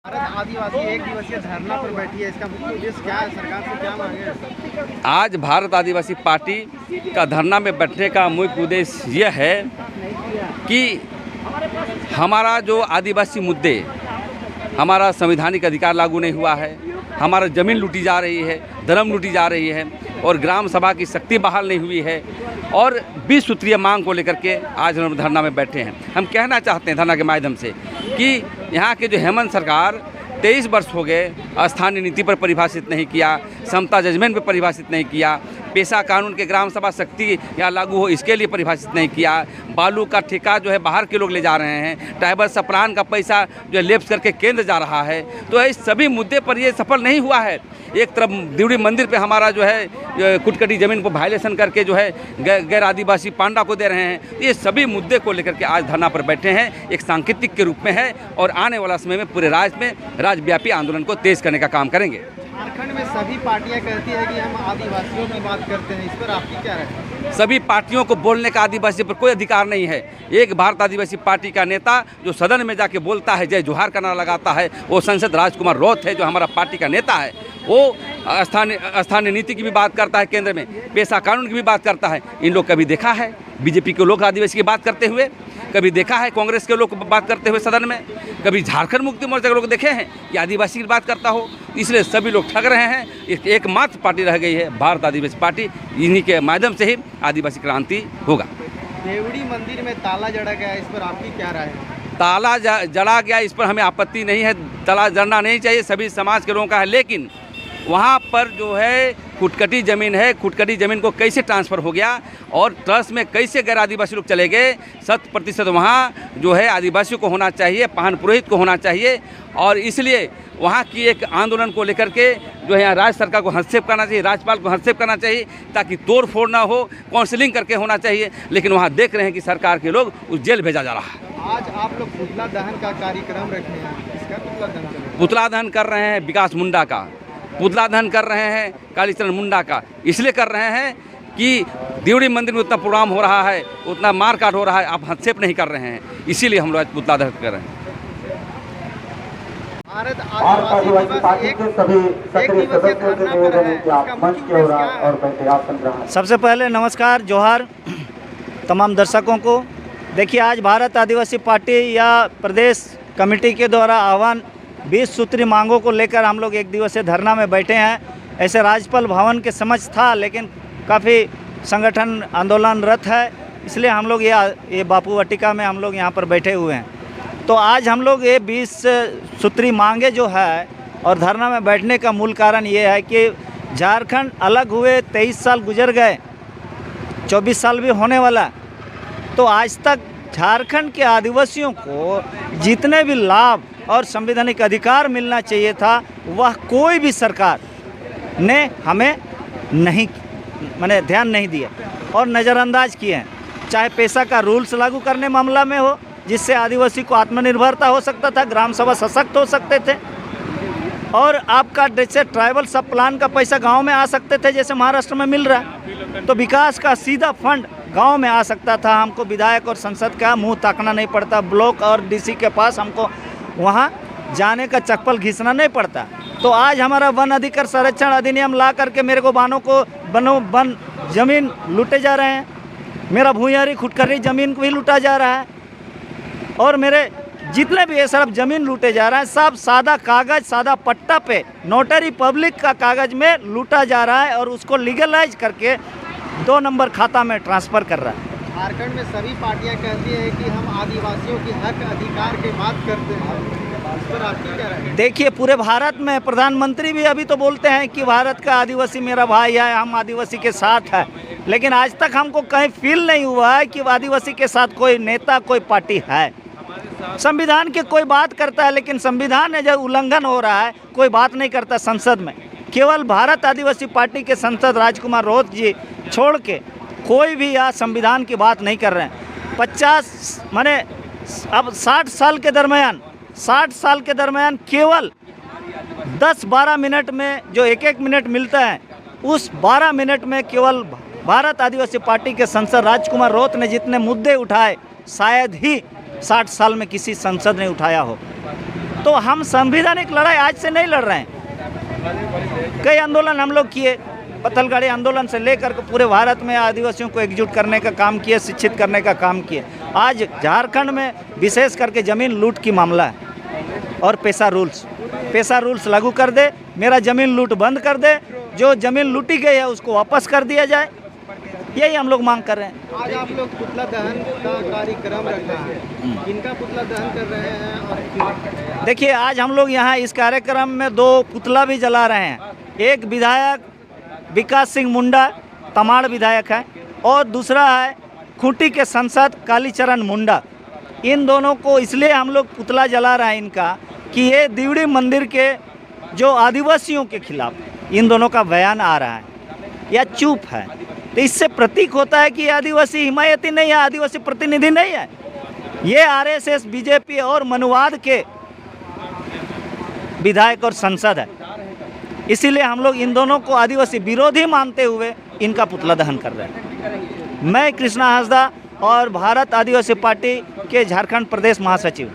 भारत आदिवासी एक दिवसीय धरना पर बैठी है, इसका मुख्य उद्देश्य क्या है? सरकार से क्या मांगे? आज भारत आदिवासी पार्टी का धरना में बैठने का मुख्य उद्देश्य यह है कि हमारा जो आदिवासी मुद्दे, हमारा संवैधानिक अधिकार लागू नहीं हुआ है, हमारा ज़मीन लूटी जा रही है, धर्म लूटी जा रही है और ग्राम सभा की शक्ति बहाल नहीं हुई है और 20 सूत्रीय मांग को लेकर के आज हम धरना में बैठे हैं। हम कहना चाहते हैं धरना के माध्यम से कि यहाँ के जो हेमंत सरकार 23 वर्ष हो गए स्थानीय नीति पर परिभाषित नहीं किया, समता जजमेंट पर परिभाषित नहीं किया, पेशा कानून के ग्राम सभा शक्ति या लागू हो इसके लिए परिभाषित नहीं किया, बालू का ठेका जो है बाहर के लोग ले जा रहे हैं, ट्राइबल सप्लान का पैसा जो है लेप्स करके केंद्र जा रहा है। तो इस सभी मुद्दे पर ये सफल नहीं हुआ है। एक तरफ देवड़ी मंदिर पे हमारा जो है कुटकटी ज़मीन को वायलेशन करके जो है गैर आदिवासी पांडा को दे रहे हैं। ये सभी मुद्दे को लेकर के आज धरना पर बैठे हैं, एक सांकेतिक के रूप में है और आने वाला समय में पूरे राज्य में राज्यव्यापी आंदोलन को तेज करने का काम करेंगे। झारखंड में सभी पार्टियां कहती है कि हम आदिवासियों की बात करते हैं, इस पर आपकी क्या राय है? सभी पार्टियों को बोलने का आदिवासी पर कोई अधिकार नहीं है। एक भारत आदिवासी पार्टी का नेता जो सदन में जाके बोलता है, जय जोहार का नारा लगाता है, वो सांसद राजकुमार रौत है जो हमारा पार्टी का नेता है। वो स्थानीय नीति की भी बात करता है, केंद्र में पेशा कानून की भी बात करता है। इन लोग कभी देखा है बीजेपी के लोग आदिवासी की बात करते हुए? कभी देखा है कांग्रेस के लोग बात करते हुए सदन में? कभी झारखंड मुक्ति मोर्चा के लोग देखे हैं कि आदिवासी की बात करता हो? इसलिए सभी लोग ठग रहे हैं। एकमात्र पार्टी रह गई है भारत आदिवासी पार्टी, इन्हीं के माध्यम से ही आदिवासी क्रांति होगा। देवड़ी मंदिर में ताला जड़ा गया, इस पर आपकी क्या राय है? ताला जड़ा गया, इस पर हमें आपत्ति नहीं है। ताला जड़ना नहीं चाहिए, सभी समाज के लोगों का है, लेकिन वहाँ पर जो है खुटकटी ज़मीन है, खुटकटी ज़मीन को कैसे ट्रांसफ़र हो गया और ट्रस्ट में कैसे गैर आदिवासी लोग चले गए? 100% वहाँ जो है आदिवासियों को होना चाहिए, पाहन पुरोहित को होना चाहिए और इसलिए वहाँ की एक आंदोलन को लेकर के जो है राज्य सरकार को हस्तक्षेप करना चाहिए, राज्यपाल को हस्तक्षेप करना चाहिए ताकि तोड़ फोड़ ना हो, काउंसलिंग करके होना चाहिए। लेकिन वहाँ देख रहे हैं कि सरकार के लोग उस जेल भेजा जा रहा है। आज आप लोग पुतला दहन का कार्यक्रम रखे हैं, इसका पुतला दहन पुतला दहन कर रहे हैं विकास मुंडा का, पुतला दहन कर रहे हैं कालीचरण मुंडा का। इसलिए कर रहे हैं कि देवड़ी मंदिर में उतना प्रोग्राम हो रहा है, उतना मारकाट हो रहा है, आप हस्तक्षेप नहीं कर रहे हैं, इसीलिए हम लोग पुतला दहन कर रहे हैं। भारत आदिवासी पार्टी के सभी सक्रिय सदस्यों से निवेदन है कि आप मंच की ओर और बैठे आसन ग्रहण। सबसे पहले नमस्कार, जोहार तमाम दर्शकों को। देखिए, आज भारत आदिवासी पार्टी या प्रदेश कमेटी के द्वारा आह्वान 20 सूत्री मांगों को लेकर हम लोग एक दिवसीय धरना में बैठे हैं। ऐसे राज्यपाल भवन के समझ था, लेकिन काफ़ी संगठन आंदोलनरत है, इसलिए हम लोग ये बापू वाटिका में हम लोग यहाँ पर बैठे हुए हैं। तो आज हम लोग ये 20 सूत्री मांगे जो है और धरना में बैठने का मूल कारण ये है कि झारखंड अलग हुए 23 साल गुजर गए, 24 साल भी होने वाला, तो आज तक झारखंड के आदिवासियों को जितने भी लाभ और संवैधानिक अधिकार मिलना चाहिए था वह कोई भी सरकार ने हमें नहीं ध्यान नहीं दिया और नज़रअंदाज किए हैं। चाहे पेशा का रूल्स लागू करने मामला में हो, जिससे आदिवासी को आत्मनिर्भरता हो सकता था, ग्राम सभा सशक्त हो सकते थे और आपका जैसे ट्राइबल सब प्लान का पैसा गांव में आ सकते थे जैसे महाराष्ट्र में मिल रहा है, तो विकास का सीधा फंड गांव में आ सकता था। हमको विधायक और संसद का मुंह ताकना नहीं पड़ता, ब्लॉक और डीसी के पास हमको वहां जाने का चप्पल घिसना नहीं पड़ता। तो आज हमारा वन अधिकार संरक्षण अधिनियम ला करके मेरे को वन जमीन लूटे जा रहे हैं, मेरा भूयारी खुटकरी ज़मीन को भी लूटा जा रहा है और मेरे जितने भी ये सब ज़मीन लूटे जा रहा है सब सादा कागज़, सादा पट्टा पे नोटरी पब्लिक का कागज़ में लूटा जा रहा है और उसको लीगलाइज करके 2 नंबर खाता में ट्रांसफ़र कर रहा है। झारखंड में सभी पार्टियां कहती है कि हम आदिवासियों की हक अधिकार की बात करते हैं, इस पर आपकी क्या राय है? देखिए, पूरे भारत में प्रधानमंत्री भी अभी तो बोलते हैं कि भारत का आदिवासी मेरा भाई है, हम आदिवासी के साथ है, लेकिन आज तक हमको कहीं फील नहीं हुआ है कि आदिवासी के साथ कोई नेता, कोई पार्टी है। संविधान की कोई बात करता है, लेकिन संविधान में जब उल्लंघन हो रहा है कोई बात नहीं करता संसद में। केवल भारत आदिवासी पार्टी के सांसद राजकुमार रौत जी छोड़ के कोई भी यहाँ संविधान की बात नहीं कर रहे हैं। 50 माने अब 60 साल के दरमियान केवल 10-12 मिनट में जो एक मिनट मिलता है, उस 12 मिनट में केवल भारत आदिवासी पार्टी के सांसद राजकुमार रौत ने जितने मुद्दे उठाए शायद ही 60 साल में किसी संसद ने उठाया हो। तो हम संवैधानिक लड़ाई आज से नहीं लड़ रहे हैं। कई आंदोलन हम लोग किए, पत्थलगाड़ी आंदोलन से लेकर के पूरे भारत में आदिवासियों को एकजुट करने का काम किए, शिक्षित करने का काम किए। आज झारखंड में विशेष करके ज़मीन लूट की मामला है और पैसा रूल्स लागू कर दे, मेरा ज़मीन लूट बंद कर दे, जो ज़मीन लूटी गई है उसको वापस कर दिया जाए, यही हम लोग मांग कर रहे हैं। आज आप लोग पुतला दहन का कार्यक्रम रखा है, किनका पुतला दहन कर रहे हैं और क्यों? देखिए, आज हम लोग यहाँ इस कार्यक्रम में 2 पुतला भी जला रहे हैं। एक विधायक विकास सिंह मुंडा तमाड़ विधायक है और दूसरा है खूंटी के सांसद कालीचरण मुंडा। इन दोनों को इसलिए हम लोग पुतला जला रहे हैं इनका कि ये दिवड़ी मंदिर के जो आदिवासियों के खिलाफ इन दोनों का बयान आ रहा है या चुप है, तो इससे प्रतीक होता है कि आदिवासी हिमायती नहीं है, आदिवासी प्रतिनिधि नहीं है, ये आरएसएस, बीजेपी और मनुवाद के विधायक और सांसद है। इसीलिए हम लोग इन दोनों को आदिवासी विरोधी मानते हुए इनका पुतला दहन कर रहे हैं। मैं कृष्णा हांसदा और भारत आदिवासी पार्टी के झारखंड प्रदेश महासचिव।